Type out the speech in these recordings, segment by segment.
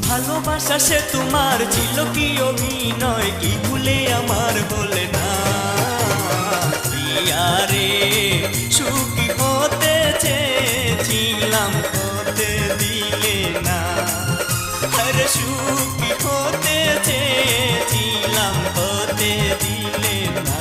ভালোবাসা সে তোমার ছিল কি অভিনয়, কি ভুলে আমার বলে না। প্রিয়া রে সুখী হতে চেয়েছিলাম, হতে দিলে না। আরে সুখী হতে চেয়েছিলাম, হতে দিলে না।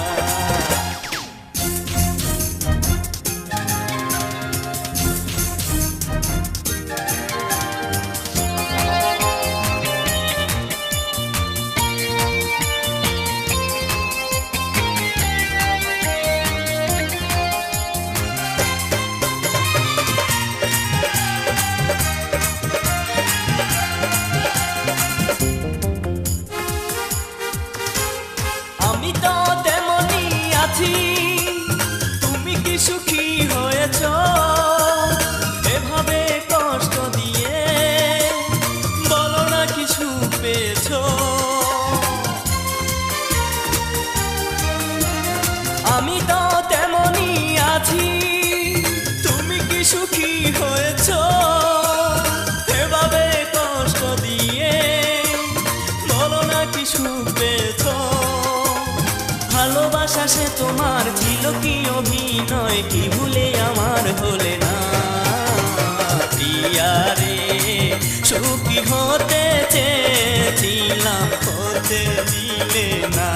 আমি তো তেমনি আছি, তুমি কি সুখী হয়েছ? এভাবে কষ্ট দিয়ে বলো না কিছু পেয়েছ? আমি তো তেমনি আছি, তুমি কি সুখী হয়েছ? এভাবে কষ্ট দিয়ে বলো না কিছু পেয়েছ? ভালোবাসা সে তোমার ছিল কি অভিনয়, কি ভুলে আমার হলে না। প্রিয়া রে সুখী হতে চেয়েছিলাম, হতে দিলে না।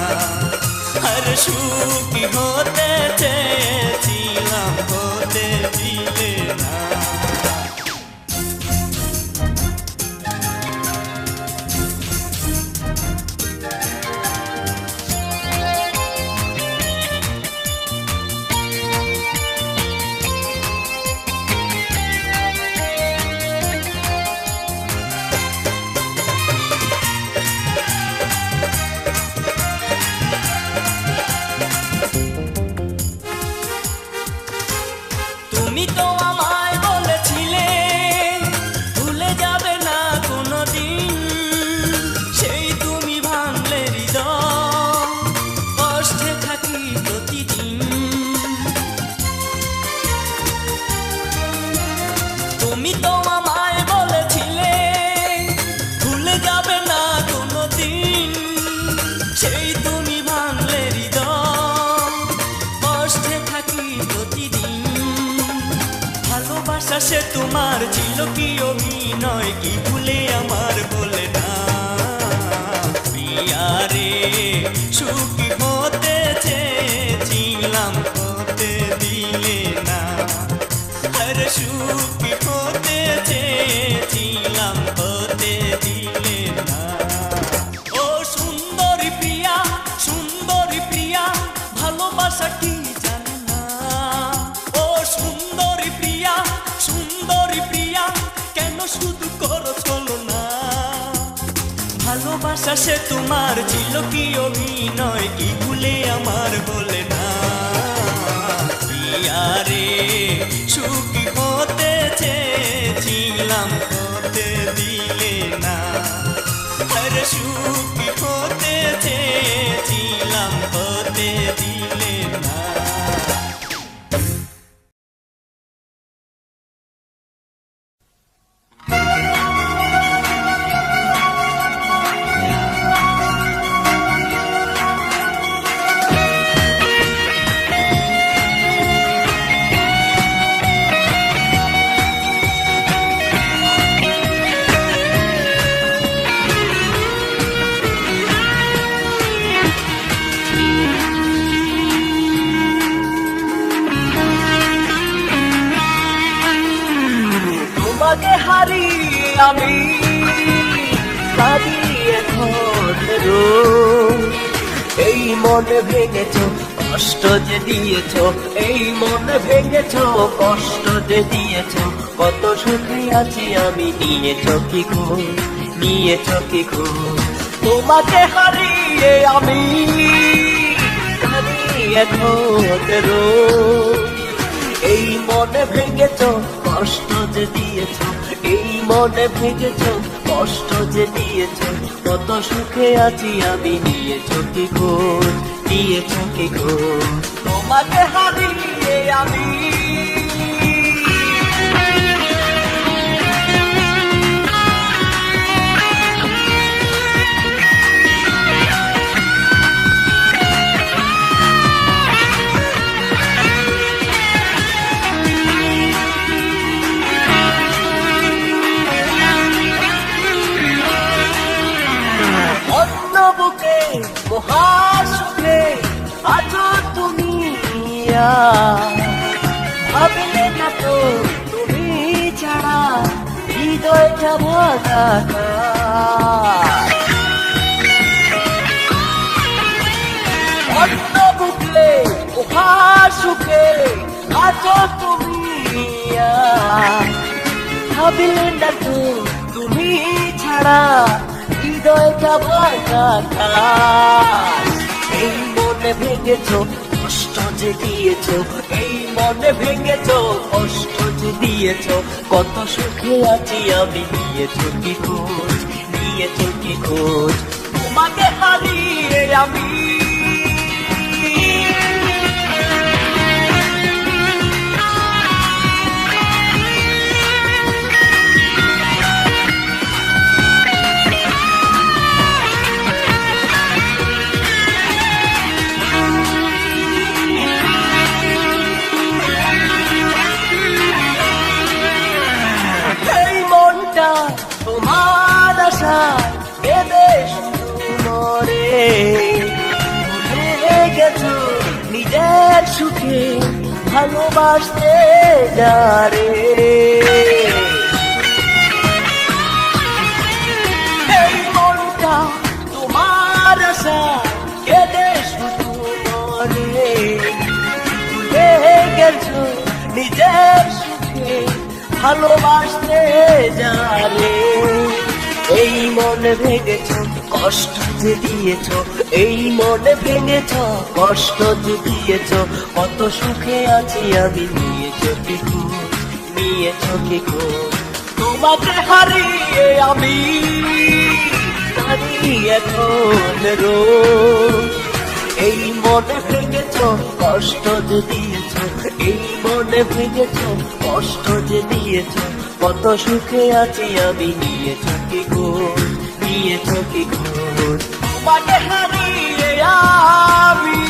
আর সুখী হতে চেয়েছিলাম, হতে দিলে না। তুমি তো আমায় বলেছিলে ভুলে যাবে না কোনোদিন, সেই তুমি ভাঙলে হৃদয়, কষ্টে থাকি প্রতিদিন। তুমি তো আমায় বলেছিলে ভুলে যাবে না কোনোদিন, সেই তুমি ভাঙলে হৃদয়, কষ্টে থাকি প্রতিদিন। ভালোবাসা সে তোমার ছিল কি অভিনয়, কি ভুলে আমার বলে না। প্রিয়া রে সুখী হতে চেয়েছিলাম, হতে দিলে না। আরে সুখী হতে চেয়েছিলাম, হতে দিলে না। ও সুন্দরী প্রিয়া, সুন্দরী প্রিয়া, ভালোবাসা কি জানে না। ও সুন্দরী প্রিয়া, সুন্দরী প্রিয়া, কেন শুধু করো ছলনা। ভালোবাসা সে তোমার ছিল কি অভিনয়, কি ভুলে আমার বলে না। প্রিয়া রে সুখী হতে চেয়েছিলাম, হতে দিলে না। আরে সুখী হতে চেয়েছিলাম, হতে দিলে না। তোমাকে হারিয়ে আমি কাঁদি এখন রোজ। এই মন ভেঙেছ, কষ্ট যে দিয়েছ, এই মন ভেঙেছ, কষ্ট যে দিয়েছ, কত সুখে আছি আমি, নিয়েছ কি খোঁজ, নিয়েছ কি খোঁজ। তোমাকে হারিয়ে আমি কাঁদি এখন রোজ। এই মনে ভেঙেছ, কষ্ট যে দিয়েছ, এই মনে ভেঙেছ, কষ্ট যে দিয়েছ, কত সুখে আছি আমি, নিয়েছ কি খোঁজ, নিয়েছ কি খোঁজ। তোমাকে হারিয়ে আমি বুকে মহাসুখে আছো তুমি, ভাবলে না তো তুমি ছাড়া হৃদয়টা ভরা। অন্য বুকে মহাসুখে আছো তুমি, ভাবলে না তো তুমি ছাড়া হৃদয়টা ভাঙা। এই মনে ভেঙেছ, কষ্ট যে দিয়েছ, এই মনে ভেঙেছ, কষ্ট যে দিয়েছ, কত সুখে আছি আমি, নিয়েছ কি খোঁজ, নিয়েছ কি খোঁজ। তোমাকে হারিয়ে আমি তোমার আশায় বেঁধে শুধু মরে। ভুলে গেছো নিজের সুখে ভালোবাসতে যারে। এই মনটা তোমার আশায় বেঁধে শুধু মরে। ভুলে গেছো নিজের সুখে ভালোবাসতে যারে। এই মনে ভেঙেছ, কষ্ট যে দিয়েছ, এই মনে ভেঙেছ, কষ্ট যে দিয়েছ, কত সুখে আছি আমি, নিয়েছ কি খোঁজ, নিয়েছ কি খোঁজ। তোমাকে হারিয়ে আমি কাঁদি এখন রোজ। এই মনে ভেঙেছ, কষ্ট যে দিয়েছ, এই মনে ভেঙেছ, কষ্ট যে দিয়েছ, কত সুখে আছি আমি, নিয়েছ কি খোঁজ, নিয়েছ কি খোঁজ। তোমাকে হারিয়ে আমি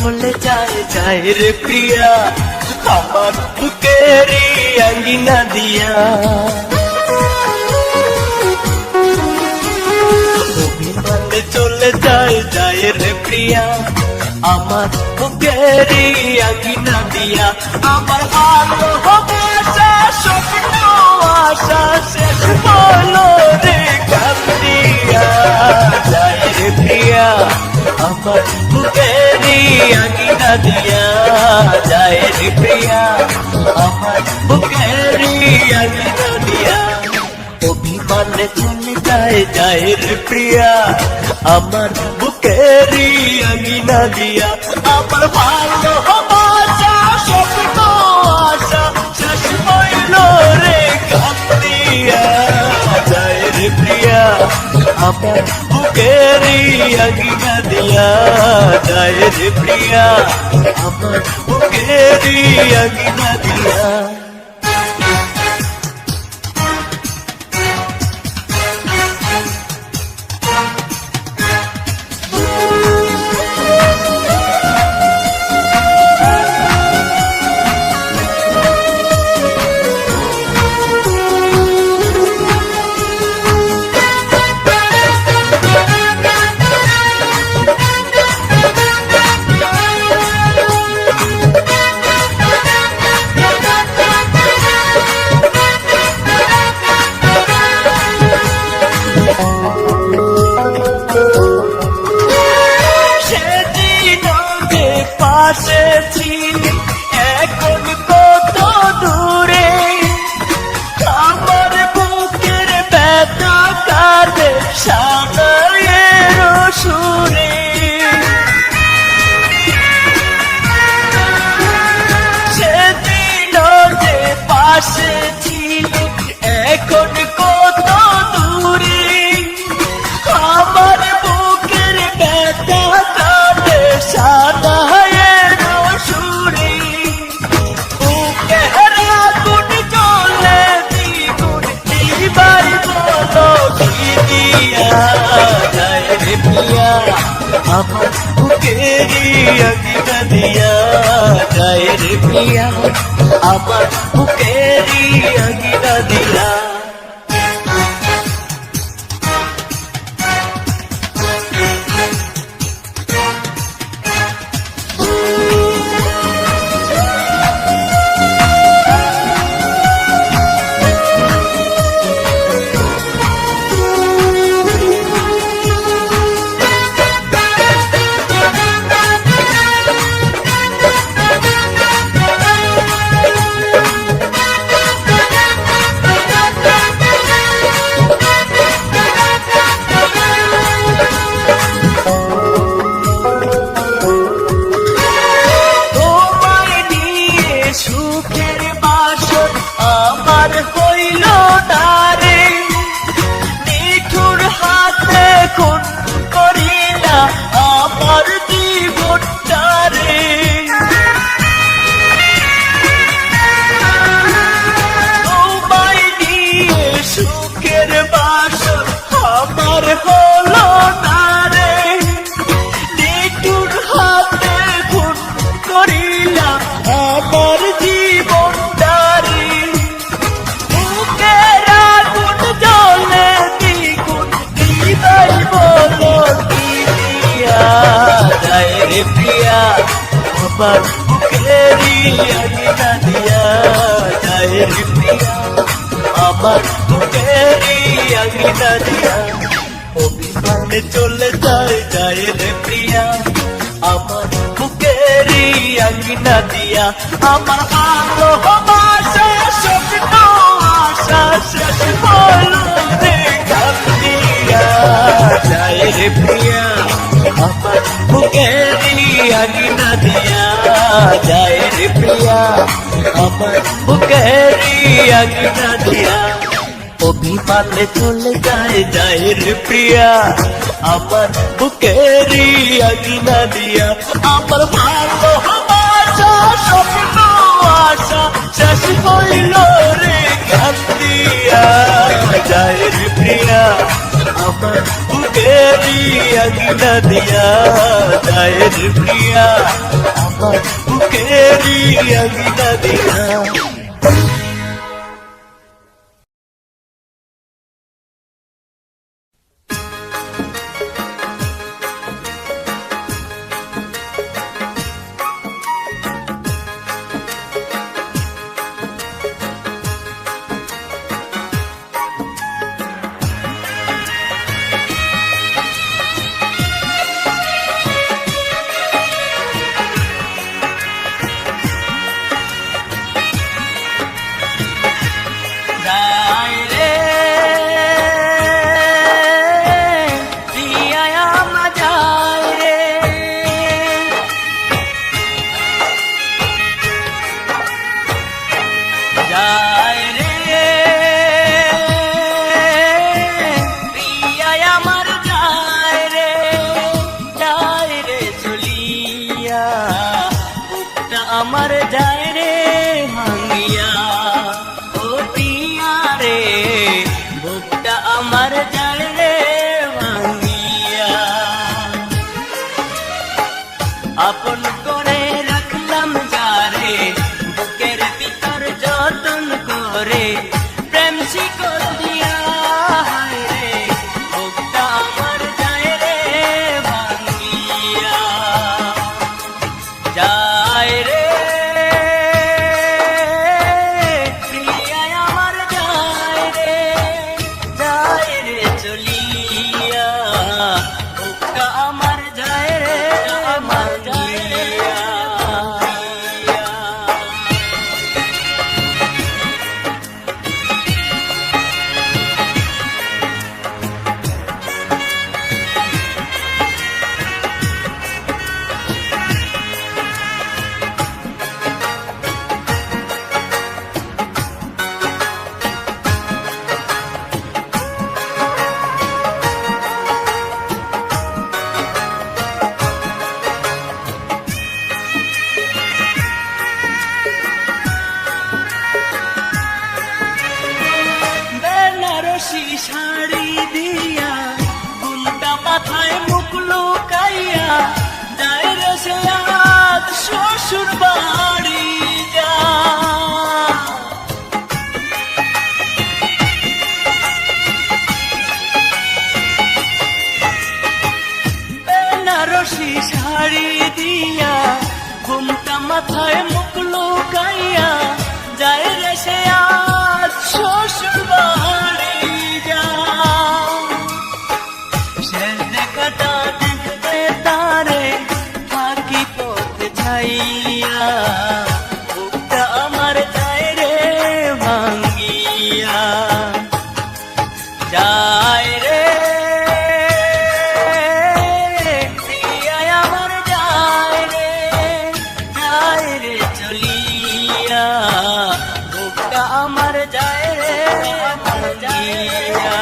চলে যায় যায় রে প্রিয়া, আমার বুকেরই আঙ্গিনা দিয়া। অভিমানে চলে যায় যায় রে প্রিয়া, আমার বুকেরই আঙ্গিনা দিয়া। আমার ভালোবাসা স্বপ্ন আশা শেষ হলো রে কান্দিয়া। যায় রে প্রিয়া, আমার বুকেরই আঙ্গিনা দিয়া। যায় রে প্রিয়া, আমার বুকেরই আঙ্গিনা দিয়া। অভিমানে চলে যায় যায় রে প্রিয়া, আমার বুকেরই আঙ্গিনা দিয়া। আমার ভালোবাসা স্বপ্ন আশা শেষ হইল রে কান্দিয়া। যায় রে প্রিয়া, আমার বুকেরি আঙিনা দিয়া যায় রে প্রিয়া, আমার বুকেরি আঙিনা দিয়া। পাশে ছিলি এখন কত দূরে, আমার বুকের ব্যথা কাঁদে সানাইয়ের সুরে। সেদিন যে পাশে ছিলি এখন কত দূরে, আমার বুকের ব্যথা কাঁদে সানাইয়ের সুরে। বুকের আগুন জ্বলে দ্বিগুণ দিবার বলো কি দিয়া যায় রে প্রিয়া, আমার বুকেরি আঙিনা দিয়া যায় রে প্রিয়া, আমার বুকেরি আঙিনা দিয়া। আমার হইল না রে, নিঠুর হাতে খুন করিলা আমার জীবনটা রে। তোমায় নিয়ে সুখের বাসর আমার হলো না রে, নিঠুর হাতে খুন করিলা আমার জীবনটা রে। প্রিয়া আমার বুকেরি আঙিনা দিয়া যায় রে প্রিয়া, আমার বুকেরি আঙিনা দিয়া। অভিমানে চলে যায় যায় রে প্রিয়া, আমার বুকেরি আঙিনা দিয়া। আমার ভালোবাসা স্বপ্ন আশা শেষ হলো রে কান্দিয়া যায় রে প্রিয়া, আমার বুকেরি আঙিনা দিয়া যায় রে প্রিয়া, আমার বুকেরি আঙিনা দিয়া। অভিমানে চলে যায় যায় রে প্রিয়া, আমার বুকেরি আঙিনা দিয়া। আমার ভালোবাসা স্বপ্ন আশা শেষ হইল রে কান্দিয়া যায় রে প্রিয়া, আমার বুকেরি আঙিনা দিয়া যায় রে প্রিয়া, আমার বুকেরি আঙিনা দিয়া। আমার যায় রে ভাঙিয়া, ও টিয়া রে বুকটা আমার যায় রে ভাঙিয়া। আপন করে রাখলাম যারে, বুকের ভিতর যতন করে, প্রেম শিকল দিয়া হায় রে বুকটা আমার যায় রে ভাঙিয়া। যায় রে প্রিয়া আমার যায় রে চলিয়া, বুকটা আমার যায় রে আমার যায় রে। বেনারসি শাড়ি দিয়া ঘুমটা মাথায় মুখ লুকাইয়া, যায় রে সে আজ শ্বশুর বাড়ি যা। বেনারসি শাড়ি দিয়া ঘুমটা মাথায় মুখ লুকাইয়া, যায় রে সে আজ শ্বশুর বাড়ি যা। শেষ দেখাটা দেখতে তারে ফাঁকি পথে ছাইয়া, বুকটা আমার যায় রে ভাঙিয়া। যায় রে প্রিয়া আমার যায় রে চলিয়া, বুকটা আমার যায় রে ভাঙিয়া।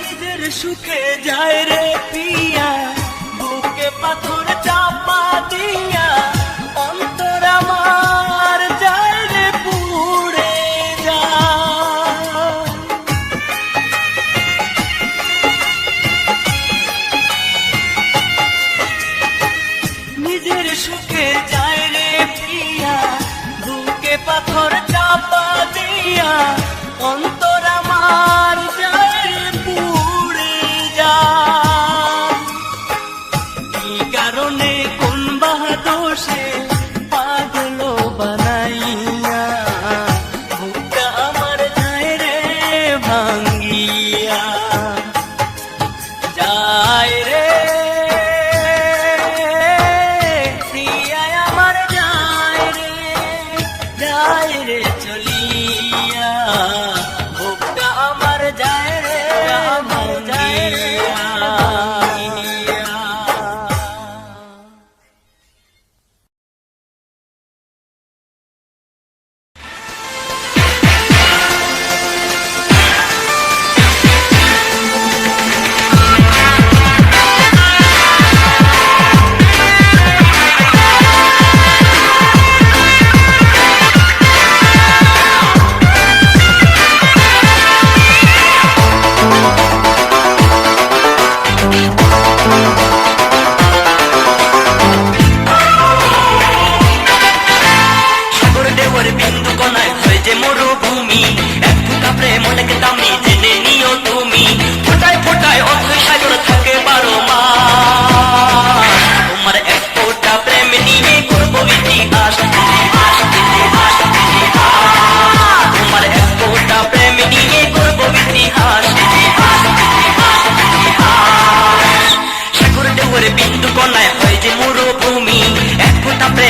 নিজের সুখে যায় রে পিয়া, বুকে পাথর চাপা দিয়া, অন্তর আমার যায় রে পুড়ে যা। নিজের সুখে যায় রে পিয়া, বুকে পাথর চাপা দিয়া, অন্তর আমার যায় রে পুড়ে যা। কি কারণে কোন বাহাদুর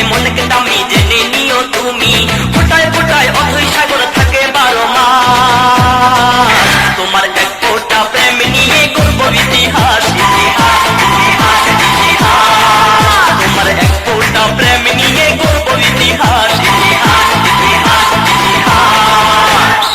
প্রেম অনেক দামি জেনে নিও তুমি। ফোটায় ফোটায় অথই সাগর থাকে 12 মাস। তোমার এক ফোঁটা প্রেম নিয়ে গর্ব ইতিহাস, ইতিহাস, ইতিহাস, ইতিহাস। তোমার এক ফোঁটা প্রেম নিয়ে গর্ব ইতিহাস, ইতিহাস, ইতিহাস, ইতিহাস।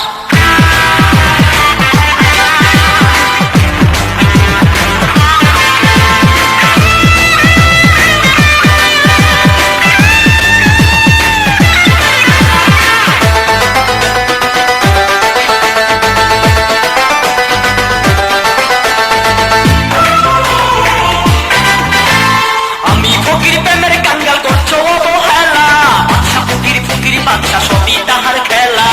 ফকির প্রেমের কাঙ্গাল করছো অবহেলা, বাদশা ফকির ফকির বাদশা সবই তাহার খেলা।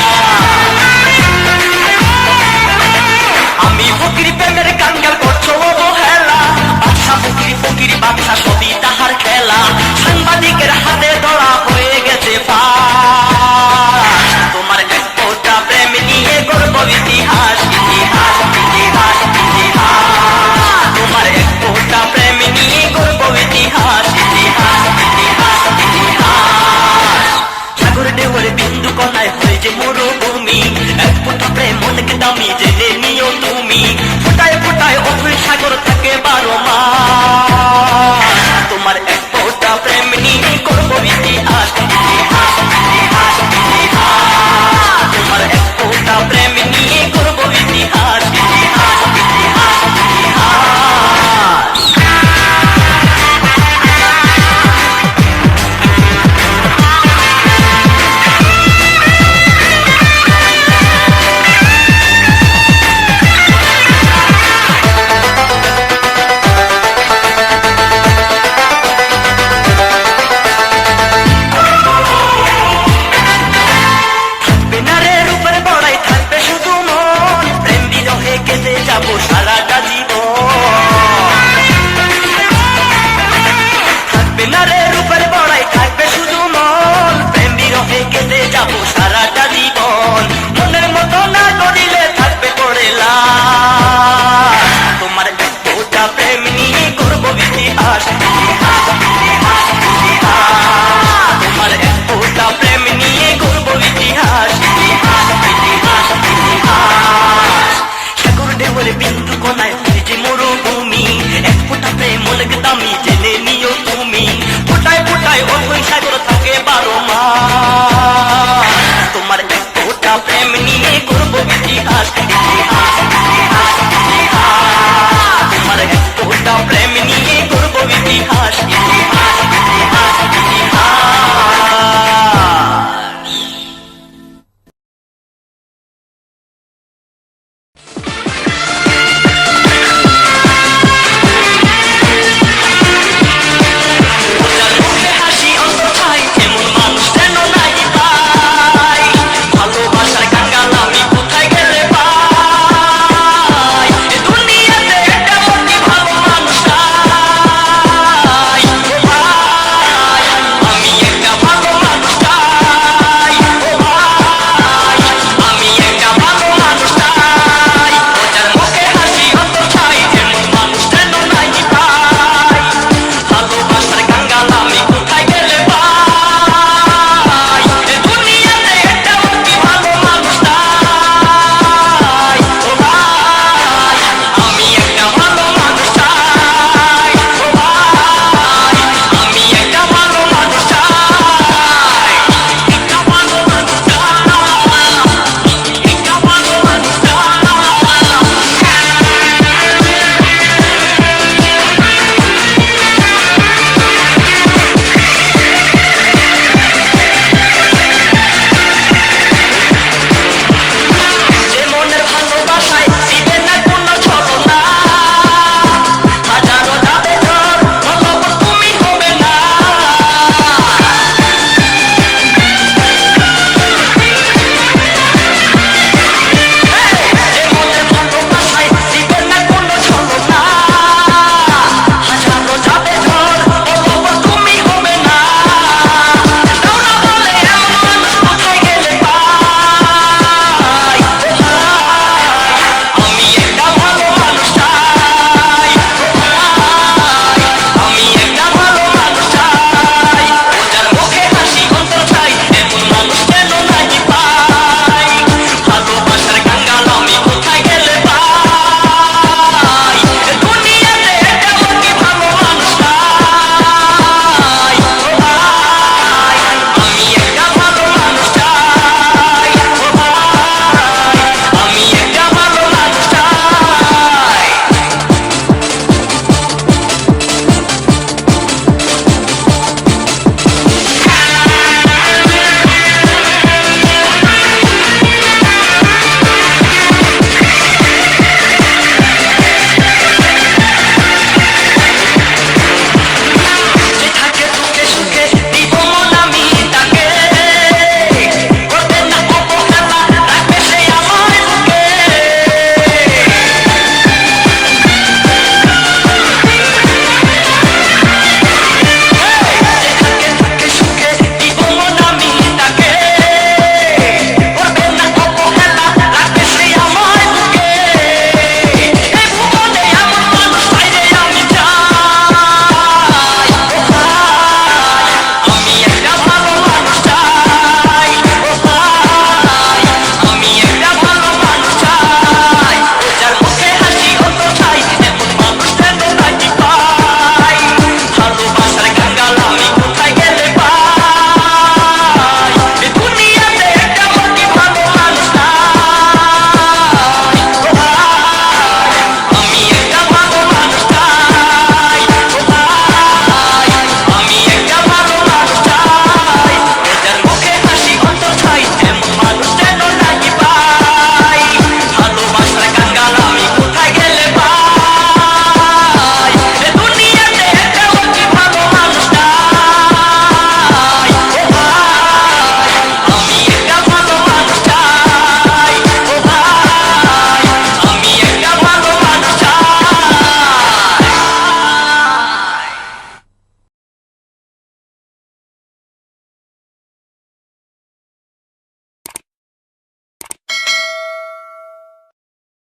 আমি ফকির প্রেমের কাঙ্গাল করছো অবহেলা, বাদশা ফকির ফকির বাদশা সবই তাহার খেলা। সাংবাদিকের হাতে ধরা হয়ে গেছে ফাঁস। তোমার এক ফোঁটা প্রেম নিয়ে গর্ব ইতিহাস, ইতিহাস, ইতিহাস, ইতিহাস। তোমার এক ফোঁটা প্রেম নিয়ে গর্ব ইতিহাস, ইতিহাস, ইতিহাস, ইতিহাস। সাগর ঢেউয়ের বিন্দু কণায় হয়ে যে মরুভূমি, এক ফোঁটা প্রেম অনেক দামি জেনে নিও তুমি। ফোটায় ফোটায় অথই সাগর থাকে 12 মাস। তোমার এক ফোঁটা প্রেম নিয়ে গর্ব ইতিহাস, ইতিহাস, ইতিহাস, ইতিহাস। তোমার এক ফোঁটা প্রেম নিয়ে গর্ব ইতিহাস, ইতিহাস, ইতিহাস, ইতিহাস। সারাটা জীবন থাকবে না রে রূপের বড়াই, থাকবে শুধু মন। প্রেম বিরহে কেঁদে যাবো সারাটা জীবন। মনের মতো না করিলে থাকবে পড়ে লাশ। তোমার এক ফোঁটা প্রেম নিয়ে করবো ইতিহাস, ইতিহাস, ইতিহাস, ইতিহাস। তোমার এক ফোঁটা প্রেম নিয়ে করবো ইতিহাস, ইতিহাস, ইতিহাস, ইতিহাস। সাগর ঢেউয়ের বিন্দু কণায় হয়ে যে মরুভূমি, এক ফোঁটা প্রেম অনেক দামি।